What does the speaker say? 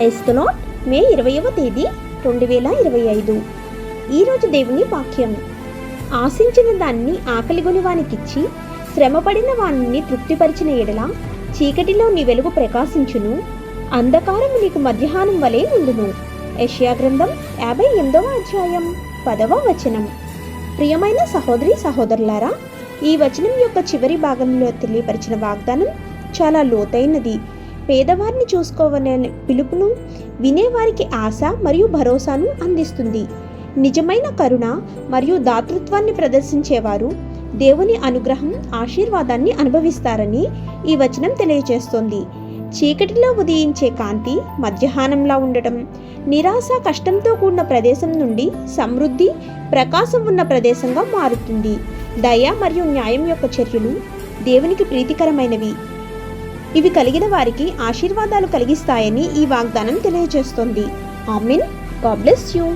ఎస్తోనాట్ మే 20వ తేదీ 2025. ఈరోజు దేవుని వాక్యం. ఆశించిన దాన్ని ఆకలిగొని వానికిచ్చి శ్రమపడిన వానిని తృప్తిపరిచిన ఎడల చీకటిలో నీ వెలుగు ప్రకాశించును, అంధకారము నీకు మధ్యాహ్నం వలె ఉండును. యెషయా గ్రంథం 58వ అధ్యాయం 10వ వచనం. ప్రియమైన సహోదరి సహోదరులారా, ఈ వచనం యొక్క చివరి భాగంలో తెలియపరిచిన వాగ్దానం చాలా లోతైనది. పేదవారిని చూసుకోవాలనే పిలుపును వినేవారికి ఆశ మరియు భరోసాను అందిస్తుంది. నిజమైన కరుణ మరియు దాతృత్వాన్ని ప్రదర్శించేవారు దేవుని అనుగ్రహం, ఆశీర్వాదాన్ని అనుభవిస్తారని ఈ వచనం తెలియజేస్తోంది. చీకటిలో ఉదయించే కాంతి మధ్యాహ్నంలా ఉండటం, నిరాశ కష్టంతో కూడిన ప్రదేశం నుండి సమృద్ధి, ప్రకాశం ఉన్న ప్రదేశంగా మారుతుంది. దయ మరియు న్యాయం యొక్క చర్యలు దేవునికి ప్రీతికరమైనవి. ఇవి కలిగిన వారికి ఆశీర్వాదాలు కలిగిస్తాయని ఈ వాగ్దానం తెలియజేస్తోంది. ఆమేన్. God bless you.